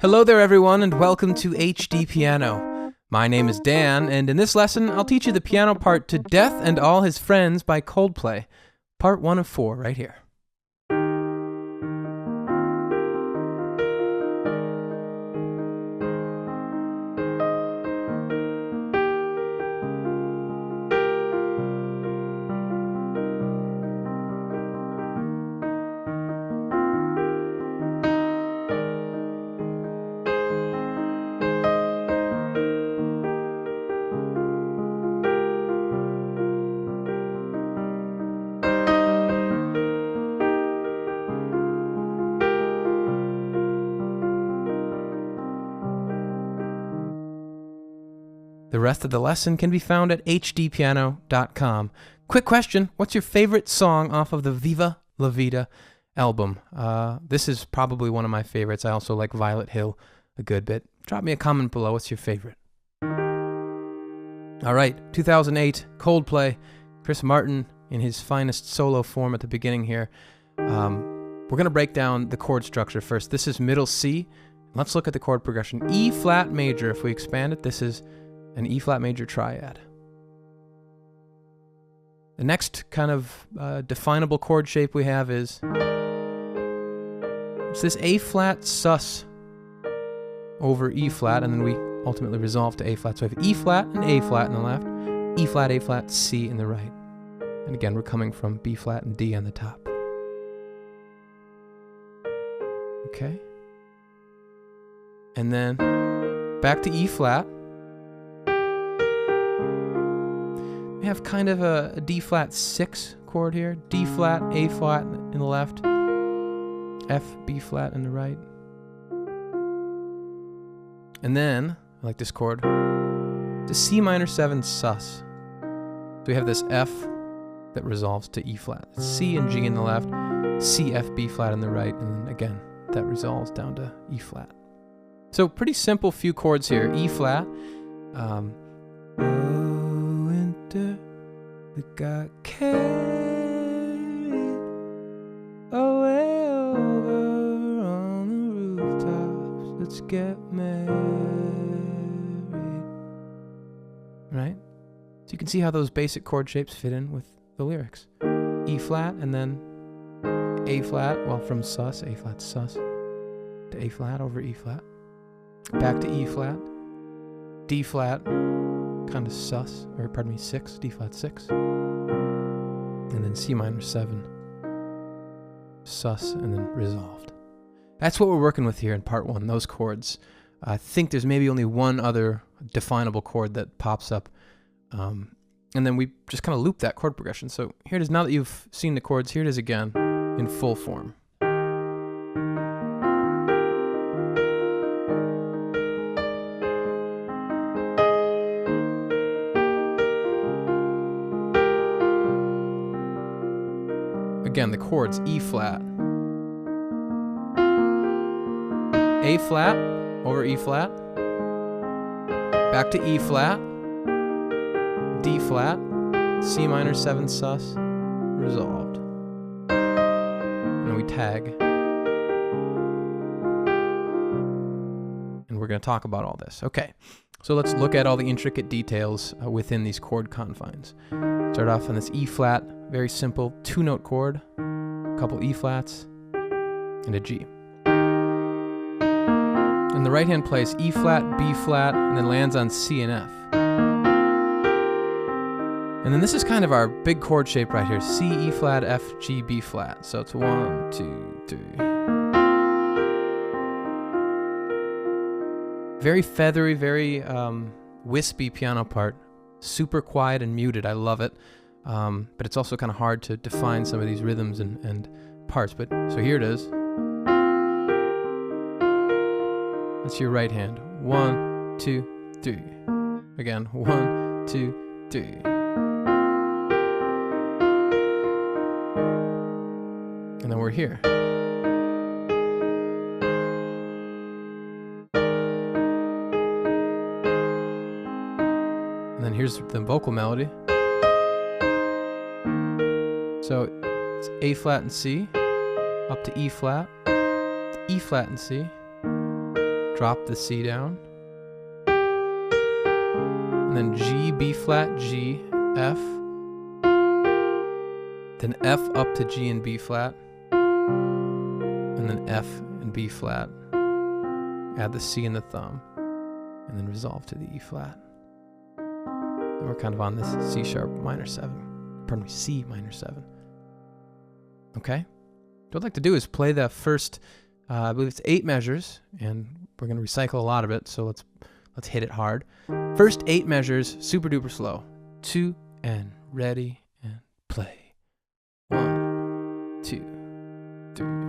Hello there everyone and welcome to HDpiano. My name is Dan and in this lesson I'll teach you the piano part to Death and All His Friends by Coldplay. Part 1 of 4 right here. The rest of the lesson can be found at HDpiano.com. Quick question, what's your favorite song off of the Viva La Vida album? This is probably one of my favorites. I also like Violet Hill a good bit. Drop me a comment below, what's your favorite? All right, 2008, Coldplay, Chris Martin in his finest solo form at the beginning here. We're going to break down the chord structure first. This is middle C. Let's look at the chord progression. E flat major, if we expand it, this is an E flat major triad. The next kind of definable chord shape we have is it's this A flat sus over E flat, and then we ultimately resolve to A flat. So we have E flat and A flat in the left, E flat, A flat, C in the right. And again, we're coming from B flat and D on the top. Okay. And then back to E flat. We have kind of a D flat 6 chord here. D flat, A flat in the left, F, B flat in the right. And then, I like this chord, to C minor 7 sus. So we have this F that resolves to E flat. C and G in the left, C, F, B flat in the right, and then again, that resolves down to E flat. So pretty simple few chords here. E flat. We got carried away over on the rooftops. Let's get married. Right? So you can see how those basic chord shapes fit in with the lyrics. E flat and then A flat, well from sus, A flat sus, to A flat over E flat. Back to E flat, D flat, kind of sus, or pardon me, 6, D flat 6, and then C minor 7, sus, and then resolved. That's what we're working with here in part 1, those chords. I think there's maybe only one other definable chord that pops up, and then we just kind of loop that chord progression. So here it is, now that you've seen the chords, here it is again in full form. Again, the chords, E flat, A flat over E flat, back to E flat, D flat, C minor 7 sus, resolved. And then we tag. And we're going to talk about all this. Okay, so let's look at all the intricate details within these chord confines. Start off on this E flat, very simple 2-note chord, a couple E flats, and a G. In the right-hand plays E flat, B flat, and then lands on C and F. And then this is kind of our big chord shape right here, C, E flat, F, G, B flat. So it's 1, 2, 3. Very feathery, very wispy piano part. Super quiet and muted, I love it. But it's also kind of hard to define some of these rhythms and parts. But so here it is. That's your right hand. 1, 2, 3. Again, 1, 2, 3. And then we're here. And then here's the vocal melody. So it's A flat and C, up to E flat, to E flat and C, drop the C down, and then G, B flat, G, F, then F up to G and B flat, and then F and B flat, add the C and the thumb, and then resolve to the E flat. And we're kind of on this C sharp minor 7, pardon me, C minor 7. Okay? What I'd like to do is play the first, I believe it's 8 measures, and we're going to recycle a lot of it, so let's hit it hard. First 8 measures, super duper slow. 2 and ready and play. 1, 2, 3.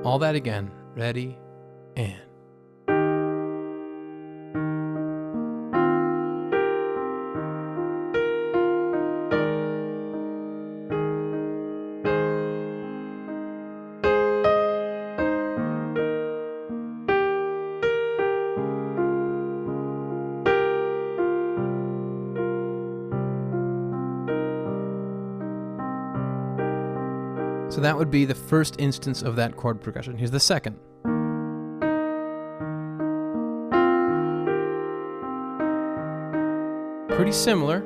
All that again. Ready, and. So that would be the first instance of that chord progression. Here's the second. Pretty similar.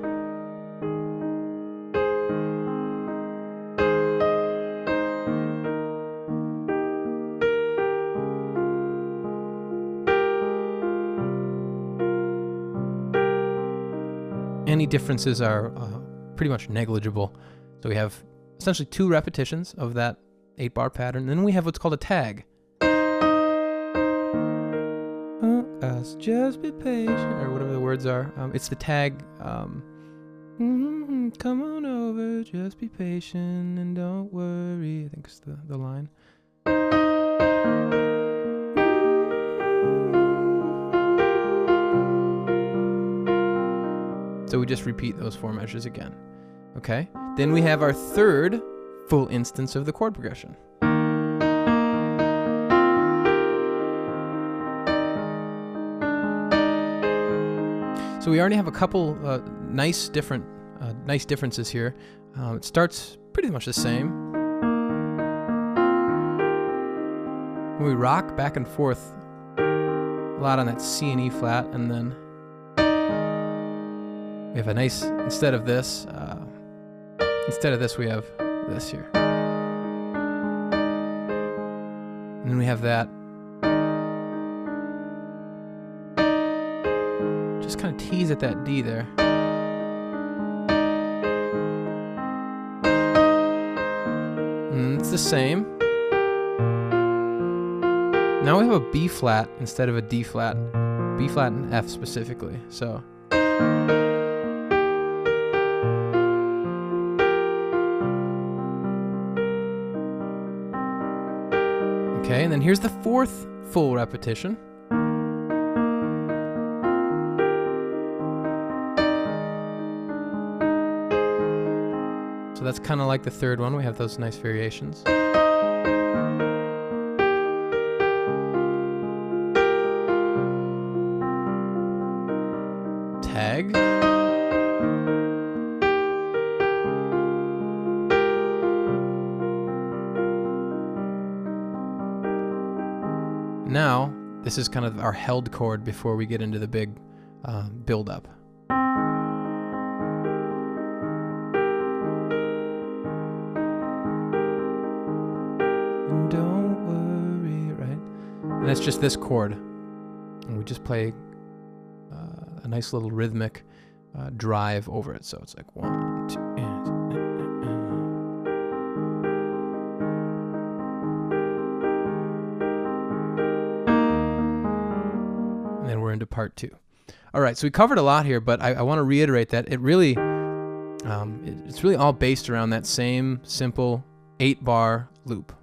Any differences are pretty much negligible. So we have essentially 2 repetitions of that 8-bar pattern. And then we have what's called a tag. Just be patient, or whatever the words are. It's the tag. Come on over, just be patient and don't worry. I think it's the line. So we just repeat those 4 measures again. Okay? Then we have our third full instance of the chord progression. So we already have a couple nice differences here. It starts pretty much the same. We rock back and forth a lot on that C and E flat, and then we have a nice, instead of this we have this here. And then we have that. Just kind of tease at that D there. And it's the same. Now we have a B flat instead of a D flat. B flat and F specifically. So. Okay, and then here's the fourth full repetition. So that's kind of like the third one. We have those nice variations. Tag. Now, this is kind of our held chord before we get into the big build-up. Don't worry, right? And that's just this chord. And we just play a nice little rhythmic drive over it. So it's like 1, 2, and. Into part 2. All right, so we covered a lot here, but I want to reiterate that it's really all based around that same simple 8-bar loop.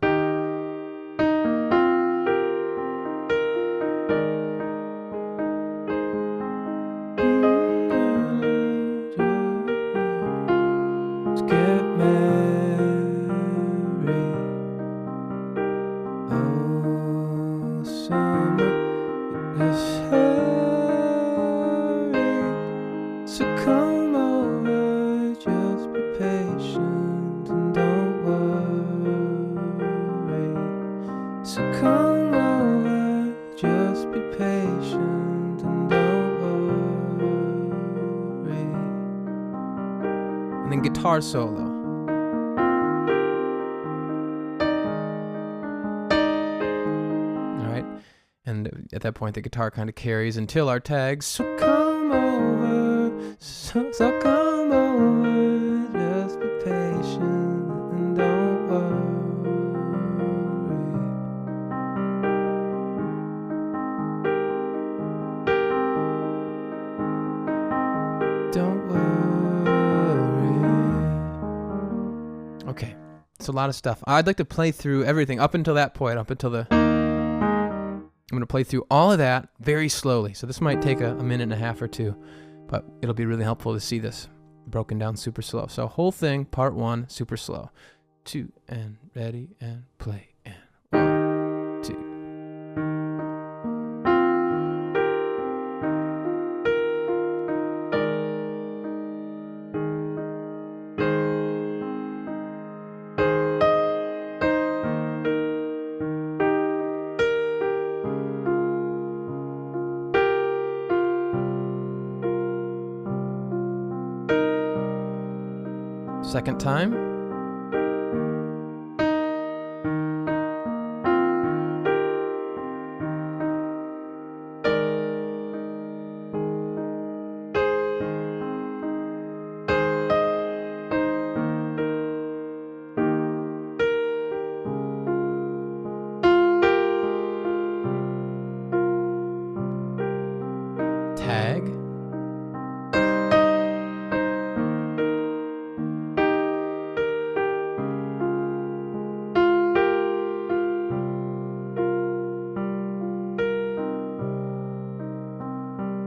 Let's get married. Oh, summer is hurry. So come over, just be patient and don't worry. So come over, just be patient and don't worry. And then guitar solo. All right, and at that point the guitar kind of carries until our tags. So come over, so come over, just be patient and don't worry. Don't worry. Okay, it's a lot of stuff. I'd like to play through everything up until that point, up until the... I'm going to play through all of that very slowly. So this might take a minute and a half or two, but it'll be really helpful to see this broken down super slow. So whole thing, part one, super slow. 2 and ready and play and 1, 2. Second time. Tag.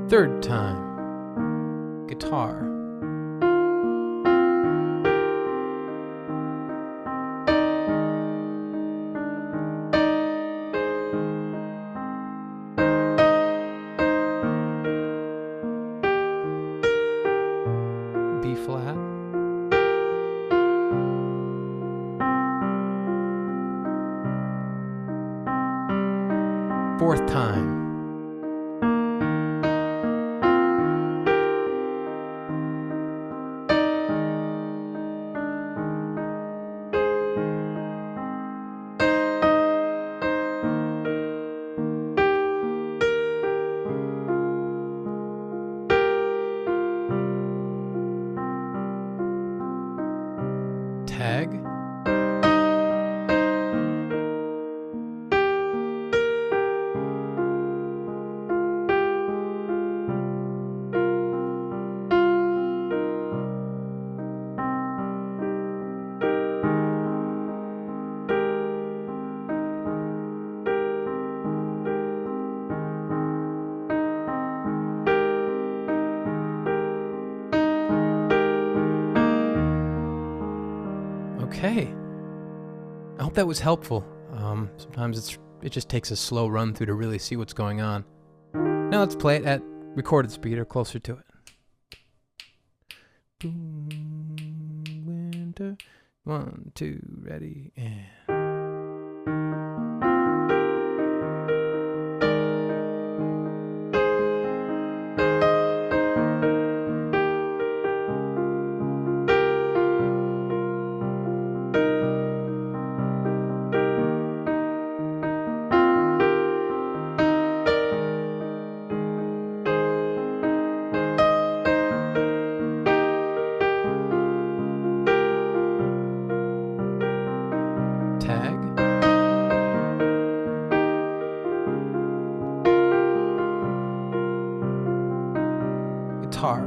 Third time, guitar. B flat. Fourth time. Tag. Okay. I hope that was helpful. Sometimes it just takes a slow run through to really see what's going on. Now let's play it at recorded speed or closer to it. Boom, winter. 1, 2, ready, and... Tag. Guitar.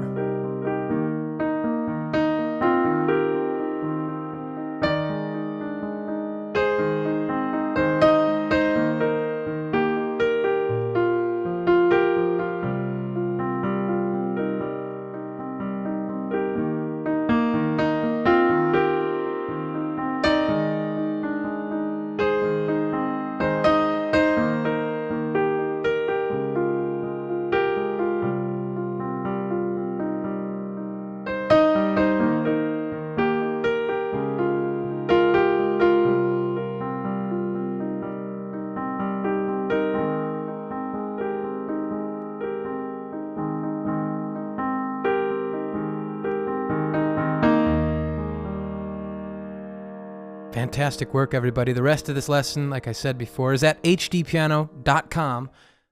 Fantastic work, everybody. The rest of this lesson, like I said before, is at HDpiano.com,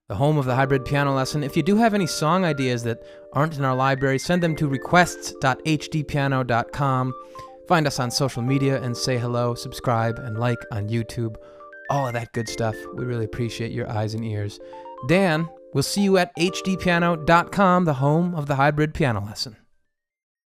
the home of the hybrid piano lesson. If you do have any song ideas that aren't in our library, send them to requests.hdpiano.com. Find us on social media and say hello, subscribe, and like on YouTube. All of that good stuff. We really appreciate your eyes and ears. Dan, we'll see you at hdpiano.com, the home of the hybrid piano lesson.